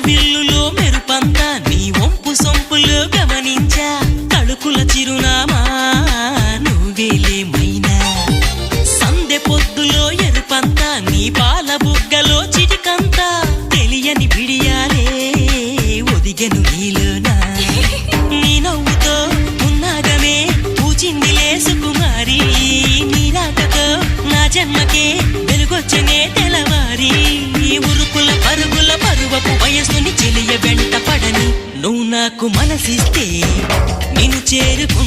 విల్లులో మెరుపంతా నీ వంపు సొంపులో గమనించా తడుకుల చిరునామా నువ్వేలే మైనా సందె పొద్దులో ఎరుపంతా నీ పాల బుగ్గలో చిటికంతా తెలియని బిడియాలే ఒదిగెను నీలోనా నీ నవ్వుతో ఉన్నాగమే పూచిందిలే సుకుమారి నీ రాకతో నా జన్మకే వెలుగొచ్చనే తెలవారి ఉరుకుల పరుగుల పరువపు వయసుని చెలియ వెంట పడని నువ్వు నాకు మనసిస్తే నిన్ను చేరుకు